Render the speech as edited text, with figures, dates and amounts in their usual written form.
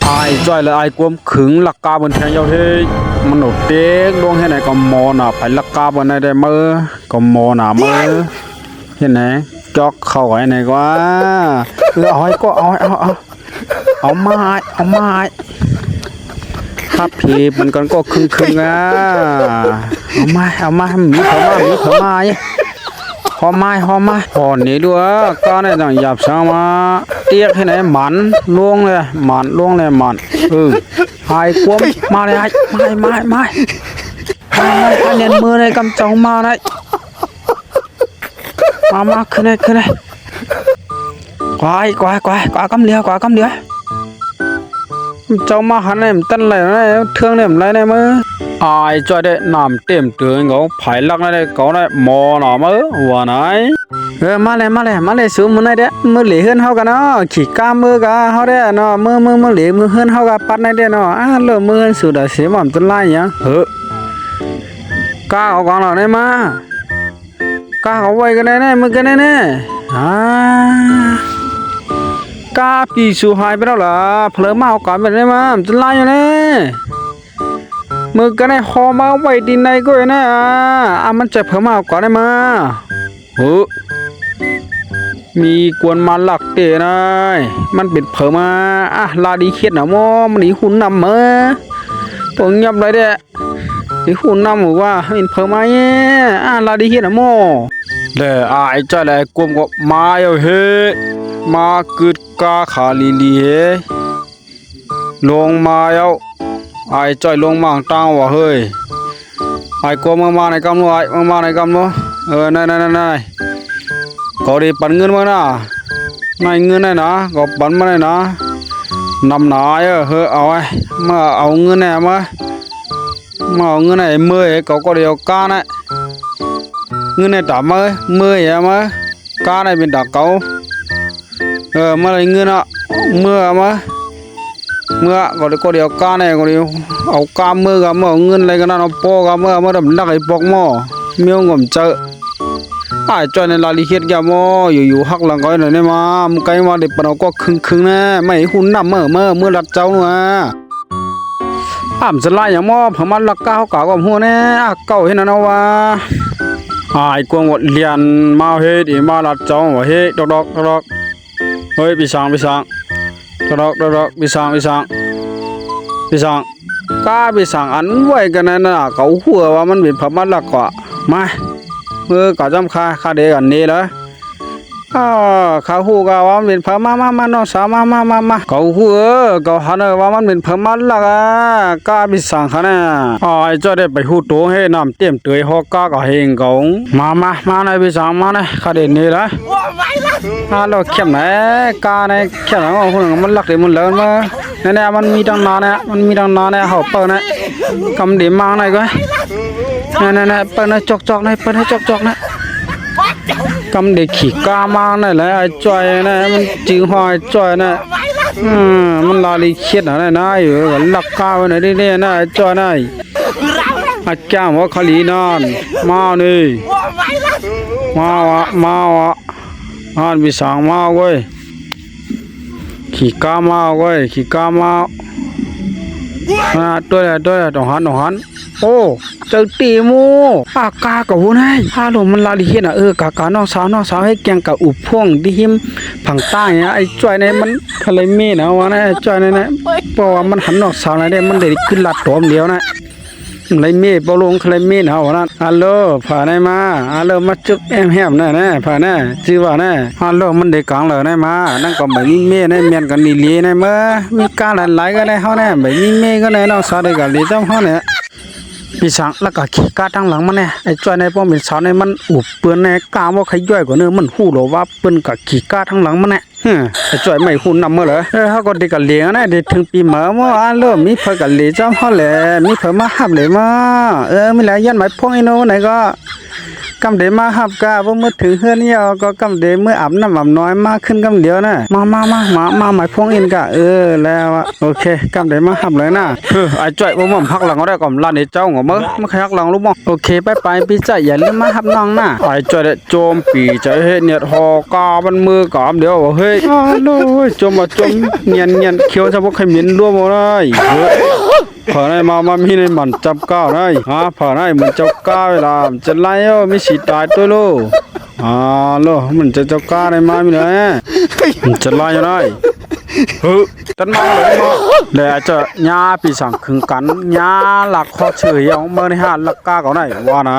ai chơi là ai cũng khứng lạc ca bên theo nhau thếมันหนุเด็กดวงเห็นไหนก็มอน่ะไปลักกาบนไหนได้มือก็มอน่ะมือเห็นไหนจอกเข้าไว้ไหนก็เอาให้ก็เอามาถ้าผีมันก็ครึ่งอ่ะเอามามีเขามาหอมไม้พอนี้ด้วยก็ในต่างหยาบสามาเตี้ยให้ไหนหมันล่วงเลยหมันหายกวมมาเลยไม่เนียนมือในกำจังมาเลยมาขึ้นเลยกวายกำเดียวเจ้ามาหันเนี่ยตั้นอะไรนะเทืองเนี่ยอะไรเนี่ยมือจอยได้น้ำเต็มเตือนเขาไผ่ลักได้เขาได้หมอหน่อมือว่าไหนมาเลยสูมือไหนเด้มือเหลี่ยเฮือนเฮากันเนาะขี่ก้ามือกันเฮาได้เนาะมือเหลี่ยมือเฮือนเฮากันปัดในเด้เนาะเริ่มมือเฮือนสุดเสียมันต้นไล่ยังก้าเอากองเราได้มาก้าเอาไว้กันได้มือกันได้ก้าปีสูหายไปแล้วล่ะเพลิงมาเอาก่อนไปได้มาต้นไล่อยู่เนี่ยมือกันได้หอมาไว้ดินในก็ได้มันจะเพิ่มมาเอาก่อนได้มามีกวนมาหลักเตะนายมันเป็นเผอมาลาดีเขียดหนามอมันหนีหุ่นนำมาตัวเงียบเลยเด้หนีหุ่นนำหรือว่าเป็นเผอมาลาดีเขียดหนามอเด้ไอ้เจ้าเลยกลมก็มาเฮ้มาเกิดกาขาลีเฮลงมาไอ้จ้อยลงมาตั้งว่าเฮ้ยไอ้กลมมาในกำลังมาในกำลังนายก็ได้ปันเงินมานะนายเงินนะก็ปันมาเลยนะนำหนาเอาไว้มาเอาเงินมาเอาเงินเมื่อก็เดียวกานะเงินต่ำเมื่อมากาในเป็นดักเขามาเลยเงินเมื่อก็เดียวกาในก็เดียวเอากาเมื่อกับเอาเงินอะไรกันนะเอาโป้กับเมื่อดำดักไอ้ปอกหม้อเมียวงมเจอจอยในลาลิเคียดยามอยู่หักหลังก้อยหน่อยได้มามึงไกลมาเด็กปนก็ครึ่งนะไม่หุ่นนำเมื่อรัดเจ้าหนัวสลายอย่างพมันลักก้าวก่ากับหัวเนี่ยเก่าเห็นนะว่ากวงวัดเลียนมาเฮ็ดมารัดเจ้าว่าเฮ็ดดอกเฮ้ยปีสังดอกปีสังก้าปีสังอันไว้กันนะเขาหัวว่ามันเป็นพมันลักกว่ามาก่อจำคาเดกันนี่เลยเขาหูก็ว่ามันเป็นพม่าน้องสาวมาเขาหูเขาหันว่ามันเป็นพม่าละก้าบิสังขนาไอ้เจ้าได้ไปหูตัวให้น้ำเต็มเตยหอกก้าก็เฮงกงมาในบิสังมาในคาเดนี่เลยเราเข้มไหนก้าในเข้มไหนว่าคนมันลักเดี๋ยวมันเลินมาเนี่ยมันมีดังนานเนี่ยเขาเปิดเนี่ยกำดิมังไหนก็เนี่ยเปิดเนี่ยจอกเนี่ยเปิดเนี่ยจอกเนี่ยกำเด็กขี่กามาเนี่ยแหละไอ้จอยเนี่ยมันจืดหอยจอยเนี่ยมันลาลีเคียดอะไรนะอยู่ลักกาไว้ไหนเนี่ยนะไอ้จอยเนี่ยไอ้แก้มว่าขลีนอนมานี่มาวะอ่านวิสังมาเว้ยขี่กามาเว้ยตัวต้องหันโอ้เจอตีมูกากับหัวไงลมมันลาลิเห็นกากาน้องสาวให้แกงกับอุบพ่วงที่หิมผังใต้ไอ้จ้อยเนี่ยมันทะเลเมีนะวะนะไอ้จ้อยเนี่ยเพราะว่ามันหันน้องสาวเนี่ยมันได้ขึ้นลัดตัวเดียวนะเลยเมีปลงทะเลเมีนะวะนะฮัลโหลผ่านได้มาฮัลโหลมาจุ๊บแอมนะผ่านนะชื่อว่านะฮัลโหลมันได้กลางเลยได้มานั่งก็แบบมีเมียนะเมียนกันลีนะเมื่อมีการหลายก็ได้เขาเนี่ยแบบมีเมียก็ได้น้องสาวได้กันลีจ้าเขาเนี่ยปีสังแล้วก็ขี้กาทั้งหลังมันเนี่ยไอ้จ้อยในป้อมเป็นสาวในมันอุบเปื้อนในกาว่าใครย่อยกว่าเนื้อมันหู้หรอว่าเปื้อนกับขี้กาทั้งหลังมันเนี่ยไอ้จ้อยไม่หูนำเมื่อเหรอเขาก็ได้กันเลี้ยงนะเด็กถึงปีเหมื่อเริ่มมีเพื่อกันเลี้ยงจ้าเขาแหละมีเพื่อมาหับเลยมามีหลายยันหมายพวกไอ้โน่ไหนก็ กำเดมาหับกาบ่มือถึงเฮือนเนี่ยก็กำเดมืออาบน้ำอาบน้อยมากขึ้นกำเดียวน่ะมาหมายพวงอินกะแล้วอะโอเคกำเดมาหับเลยน่ะไอ้จ้อยบ่ม่อมพักหลังก็ได้ก่อนลั่นไอ้เจ้าหัวมื้อมาคักหลังลูกบ่โอเคไปพี่จ้อยอย่าลืมมาหับน้องน่ะไอ้จ้อยได้โจมปีใจเฮ็ดเนี่ยฮอกาบันมือกามเดียวเฮ้ยโน้ยจมเนียนเขียวจะบ่ใครเหม็นรั่วบ่ได้เผ่าไหนมามีในมันจับก้าวได้เผ่าไหนมันจับก้าวเวลาจะไล่มีสิตายตัวโลโลมันจะจับก้าวได้มามีเลยมันจะไล่ยังไงตันมาเลยอาจจะญาปีสั่งขึงกันญาหลักข้อเฉยเอาเมื่อในหาดลักกาเขาไหนว่าไหน